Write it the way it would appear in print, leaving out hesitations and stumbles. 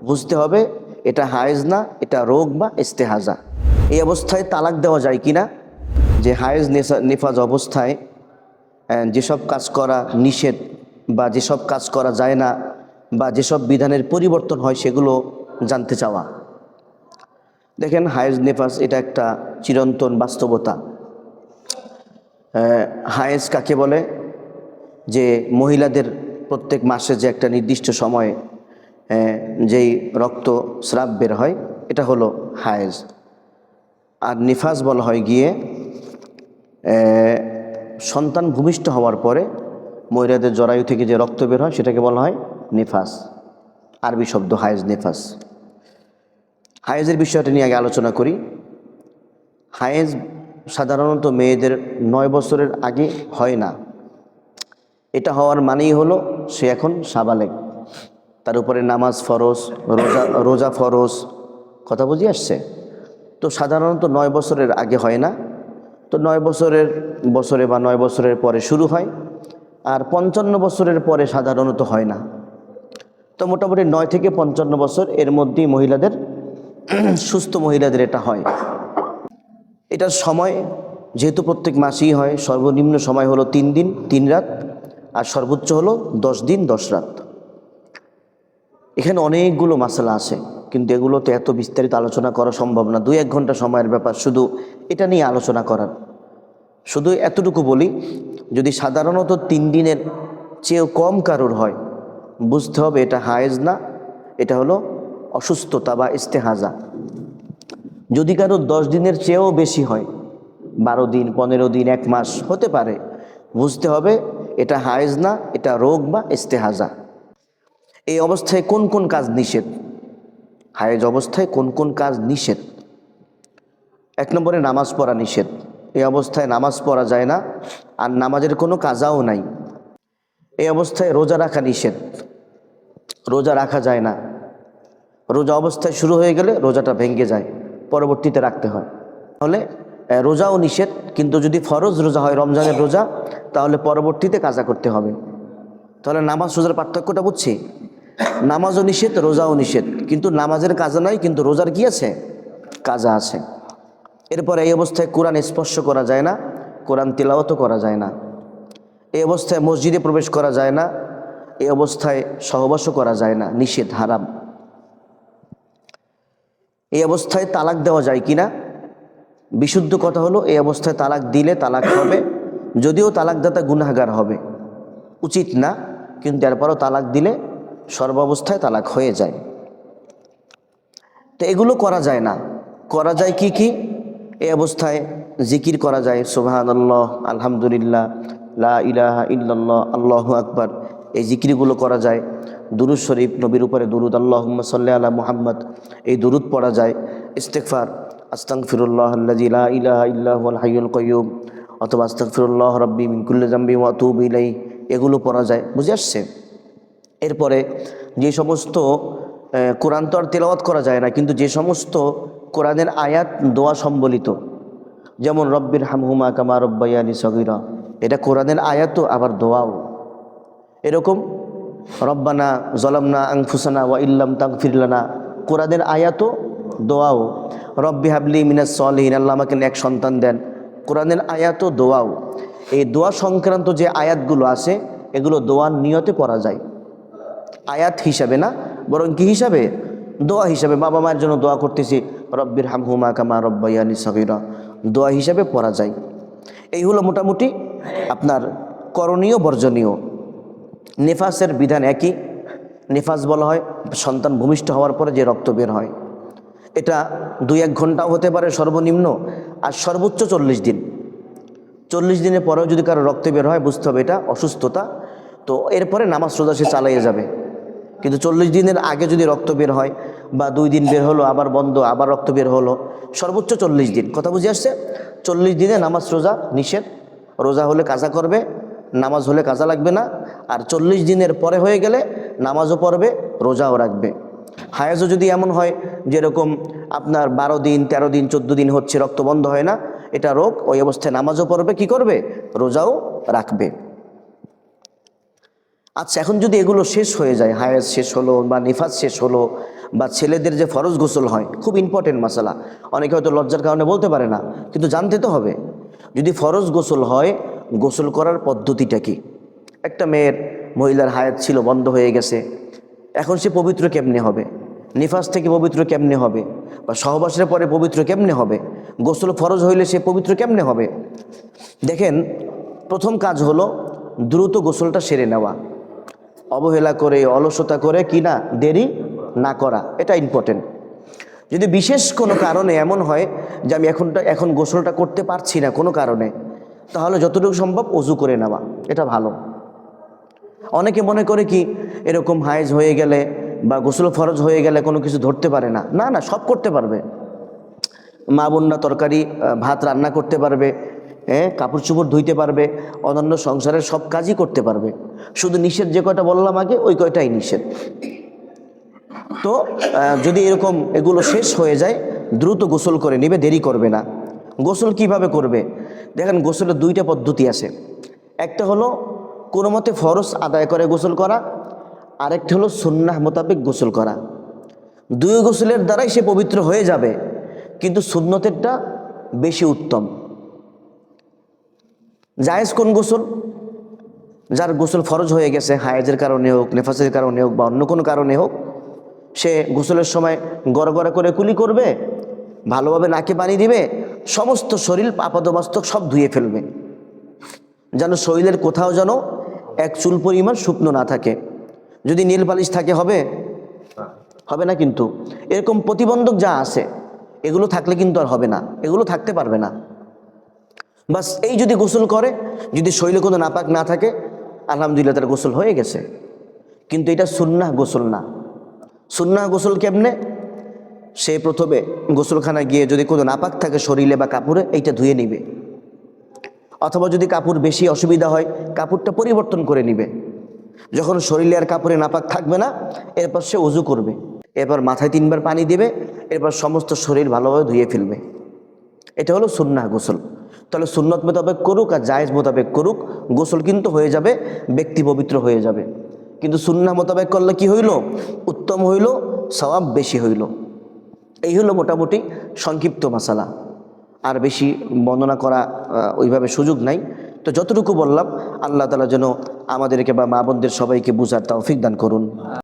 বুঝতে হবে এটা হায়েজ না, এটা রোগ বা ইস্তেহাজা। এই অবস্থায় তালাক দেওয়া যায় কি না? যে হায়েজ নিফাজ অবস্থায় যেসব কাজ করা নিষেধ বা যেসব কাজ করা যায় না বা যেসব বিধানের পরিবর্তন হয় সেগুলো জানতে চাওয়া। দেখেন, হায়েজ নিফাজ এটা একটা চিরন্তন বাস্তবতা। হায়েজ কাকে বলে? যে মহিলাদের প্রত্যেক মাসে যে একটা নির্দিষ্ট সময়ে যেই রক্তস্রাব বের হয়, এটা হলো হায়েজ। আর নিফাজ বলা হয় গিয়ে সন্তান ভূমিষ্ঠ হওয়ার পরে মহিলাদের জরায়ু থেকে যে রক্ত বের হয় সেটাকে বলা হয় নিফাস। আরবি শব্দ হায়েজ, নিফাস। হায়েজের বিষয়টা নিয়ে আগে আলোচনা করি। হায়েজ সাধারণত মেয়েদের 9 বছরের আগে হয় না। এটা হওয়ার মানেই হলো সে এখন সাবালেগ, তার উপরে নামাজ ফরজ, রোজা ফরজ। কথা বুঝে আসছে? তো সাধারণত 9 বছরের আগে হয় না। তো 9 বছরে বা 9 বছরের পরে শুরু হয়, আর 55 বছরের পরে সাধারণত হয় না। তো মোটামুটি 9 থেকে 55 বছর এর মধ্যেই মহিলাদের, সুস্থ মহিলাদের এটা হয়। এটার সময় যেহেতু প্রত্যেক মাসেই হয়, সর্বনিম্ন সময় হলো 3 দিন 3 রাত, আর সর্বোচ্চ হলো 10 দিন 10 রাত। এখানে অনেকগুলো মাসালা আছে, কিন্তু এগুলোতে এত বিস্তারিত আলোচনা করা সম্ভব না। 2-1 ঘন্টা সময়ের ব্যাপার শুধু এটা নিয়ে আলোচনা করার। শুধু এতটুকু বলি, যদি সাধারণত 3 দিনের চেয়েও কম কারোর হয়, বুঝতে হবে এটা হায়েজ না, এটা হলো অসুস্থতা বা ইস্তেহাজা। যদি কারো 10 দিনের চেয়েও বেশি হয়, 12 দিন 15 দিন 1 মাস হতে পারে, বুঝতে হবে এটা হায়েজ না, এটা রোগ বা ইস্তেহাজা। এই অবস্থায় কোন কোন কাজ নিষেধ? হায়েজ অবস্থায় কোন কোন কাজ নিষেধ? 1 নম্বরে নামাজ পড়া নিষেধ। এই অবস্থায় নামাজ পড়া যায় না, আর নামাজের কোনো কাজাও নাই। এই অবস্থায় রোজা রাখা নিষেধ, রোজা রাখা যায় না। রোজা অবস্থায় শুরু হয়ে গেলে রোজাটা ভেঙে যায়, পরবর্তীতে রাখতে হয়। তাহলে রোজাও নিষেধ, কিন্তু যদি ফরজ রোজা হয়, রমজানের রোজা, তাহলে পরবর্তীতে কাজা করতে হবে। তাহলে নামাজ রোজার পার্থক্যটা বুঝছি? নামাজও নিষেধ, রোজাও নিষেধ, কিন্তু নামাজের কাজা নয়, কিন্তু রোজার কি আছে? কাজা আছে। এরপরে এই অবস্থায় কোরআন স্পর্শ করা যায় না, কোরআন তিলাওয়াতও করা যায় না। এই অবস্থায় মসজিদে প্রবেশ করা যায় না, এই অবস্থায় সহবাসও করা যায় না, নিষেধ, হারাম। এই অবস্থায় তালাক দেওয়া যায় কিনা? বিশুদ্ধ কথা হলো এই অবস্থায় তালাক দিলে তালাক হবে, যদিও তালাকদাতা গুনাহগার হবে, উচিত না, কিন্তু এরপরও তালাক দিলে সর্বাবস্থায় তালাক হয়ে যায়। তো এগুলো করা যায় না। করা যায় কি কি? এই অবস্থায় জিকির করা যায়, সুবহানাল্লাহ, আলহামদুলিল্লাহ, লা ইলাহা ইল্লাল্লাহ, আল্লাহু আকবার। এই জিকিরগুলো করা যায়। দুরূদ শরীফ, নবীর উপরে দুরূদ, আল্লাহুম্মা সাল্লি আলা মুহাম্মদ, এই দুরূদ পড়া যায়। ইস্তিগফার, আস্তাগফিরুল্লাহ আল্লাযী লা ইলাহা ইল্লা হুয়াল হাইয়ুল কাইয়্যুম, অথবা আস্তাগফিরুল্লাহ রাব্বি মিন কুল্লি যামবি ওয়া আতুবু ইলাইহি, এগুলো পড়া যায়। বুঝে আসছে? এরপরে যে সমস্ত কোরআন তো আর তেলাওয়াত করা যায় না, কিন্তু যে সমস্ত কোরআনের আয়াত দোয়া সম্বলিত, যেমন রব্বির হামহুমা কামা রব্বায়ানি সগীরা, এটা কোরআনের আয়াতও আবার দোয়াও। এরকম রব্বানা জলামনা আনফুসানা ওয়া ইল্লাম তাগফির লানা, কোরআনের আয়াতও দোয়াও। রব্বি হাবলি মিনাস সলিহিন, আল্লাহ আমাকে নেক সন্তান দেন, কোরআনের আয়াতও দোয়াও। এই দোয়া সংক্রান্ত যে আয়াতগুলো আছে, এগুলো দোয়ার নিয়তে পড়া যায়, আয়াত হিসাবে না, বরং কি হিসাবে? দোয়া হিসাবে। বাবা মায়ের জন্য দোয়া করতেছি, রব্বির হামহুমা কামা রব্বায়ানি সগীরা, দোয়া হিসাবে পড়া যায়। এই হলো মোটামুটি আপনার করণীয় বর্জনীয়। নেফাসের বিধান একই। নেফাস বলা হয় সন্তান ভূমিষ্ঠ হওয়ার পরে যে রক্ত বের হয়, এটা 2-1 ঘন্টাও হতে পারে সর্বনিম্ন, আর সর্বোচ্চ 40 দিন। 40 দিনের পরেও যদি কারো রক্ত বের হয়, বুঝতে হবে এটা অসুস্থতা। তো এরপরে নামাজ রোজা সে চালিয়ে যাবে। কিন্তু 40 দিনের আগে যদি রক্ত বের হয়, বা 2 দিন বের হলো, আবার বন্ধ, আবার রক্ত বের হলো, সর্বোচ্চ 40 দিন। কথা বুঝে আসছে? 40 দিনে নামাজ রোজা নিষেধ। রোজা হলে কাজা করবে, নামাজ হলে কাজা লাগবে না। আর 40 দিনের পরে হয়ে গেলে নামাজও পড়বে, রোজাও রাখবে। হায়েজও যদি এমন হয় যেরকম আপনার 12 দিন 13 দিন 14 দিন হচ্ছে, রক্ত বন্ধ হয় না, এটা রোগ, ওই অবস্থায় নামাজও পড়বে, কি করবে? রোজাও রাখবে। আচ্ছা, এখন যদি এগুলো শেষ হয়ে যায়, হায়েজ শেষ হলো বা নিফাস শেষ হলো, বা ছেলেদের যে ফরজ গোসল হয়, খুব ইম্পর্টেন্ট মাসালা, অনেকে হয়তো লজ্জার কারণে বলতে পারে না, কিন্তু জানতে তো হবে। যদি ফরজ গোসল হয়, গোসল করার পদ্ধতিটা কি? একটা মহিলার হায়াত ছিল, বন্ধ হয়ে গেছে, এখন সে পবিত্র কেমনে হবে? নিফাস থেকে পবিত্র কেমনে হবে? বা সহবাসের পরে পবিত্র কেমনে হবে? গোসল ফরজ হইলে সে পবিত্র কেমনে হবে? দেখেন, প্রথম কাজ হলো দ্রুত গোসলটা সেরে নেওয়া, অবহেলা করে অলসতা করে কিনা দেরি না করা, এটা ইম্পর্টেন্ট। যদি বিশেষ কোনো কারণে এমন হয় যে আমি এখন গোসলটা করতে পারছি না কোনো কারণে, তাহলে যতটুকু সম্ভব ওযু করে নেওয়া, এটা ভালো। অনেকে মনে করে কি এরকম হায়েজ হয়ে গেলে বা গোসল ফরজ হয়ে গেলে কোনো কিছু ধরতে পারে না। না না, সব করতে পারবে। মা বোনরা তরকারি ভাত রান্না করতে পারবে, কাপড় চোপড় ধুইতে পারবে, অন্যান্য সংসারের সব কাজই করতে পারবে। শুধু নিষেধ যে কয়টা বললাম আগে, ওই কয়টাই নিষেধ। তো যদি এরকম এগুলো শেষ হয়ে যায়, দ্রুত গোসল করে নেবে, দেরি করবে না। গোসল কিভাবে করবে? দেখেন, গোসলের দুইটা পদ্ধতি আছে। একটা হলো কোনো মতে ফরজ আদায় করে গোসল করা, আরেকটা হলো সুন্নাহ মোতাবেক গোসল করা। দুই গোসলের দ্বারাই সে পবিত্র হয়ে যাবে, কিন্তু সুন্নতেরটা বেশি উত্তম। জায়েজ কোন গোসল? যার গোসল ফরজ হয়ে গেছে, হায়েজের কারণে হোক, নেফাসের কারণে হোক, বা অন্য কোনো কারণে হোক, সে গোসলের সময় গড়গড়া করে কুলি করবে, ভালোভাবে নাকে পানি দিবে, সমস্ত শরীর আপাদমস্তক সব ধুয়ে ফেলবে, যেন শরীরের কোথাও যেন এক চুল পরিমাণ শুকনো না থাকে। যদি নীল পালিশ থাকে হবে না, কিন্তু এরকম প্রতিবন্ধক যা আছে এগুলো থাকলে কিন্তু আর হবে না, এগুলো থাকতে পারবে না। বাস এই যদি গোসল করে, যদি শরীরে কোনো নাপাক না থাকে, আলহামদুলিল্লাহ তার গোসল হয়ে গেছে। কিন্তু এটা সুন্নাহ গোসল না। সুন্নাহ গোসল কেমনে? সে প্রথমে গোসলখানা গিয়ে যদি কোনো নাপাক থাকে শরীরে বা কাপড়ে, এইটা ধুয়ে নিবে, অথবা যদি কাপড় বেশি অসুবিধা হয়, কাপড়টা পরিবর্তন করে নিবে। যখন শরীরে আর কাপড়ে নাপাক থাকবে না, এরপর সে ওযু করবে, এরপর মাথায় 3 বার পানি দেবে, এরপর সমস্ত শরীর ভালোভাবে ধুয়ে ফেলবে। এটা হলো সুন্নাহ গোসল। তাহলে সুন্নত মোতাবেক করুক আর জায়েজ মোতাবেক করুক, গোসল কিন্তু হয়ে যাবে, ব্যক্তি পবিত্র হয়ে যাবে। কিন্তু সুন্নাহ মোতাবেক করলে কি হইল? উত্তম হইল, সওয়াব বেশি হইল। এই হলো মোটামুটি সংক্ষিপ্ত মাসালা। আর বেশি বর্ণনা করা ওইভাবে সুযোগ নাই। তো যতটুকু বললাম, আল্লাহ তাআলা যেন আমাদেরকে বা মা বোনদের সবাইকে বুঝার তৌফিক দান করুন।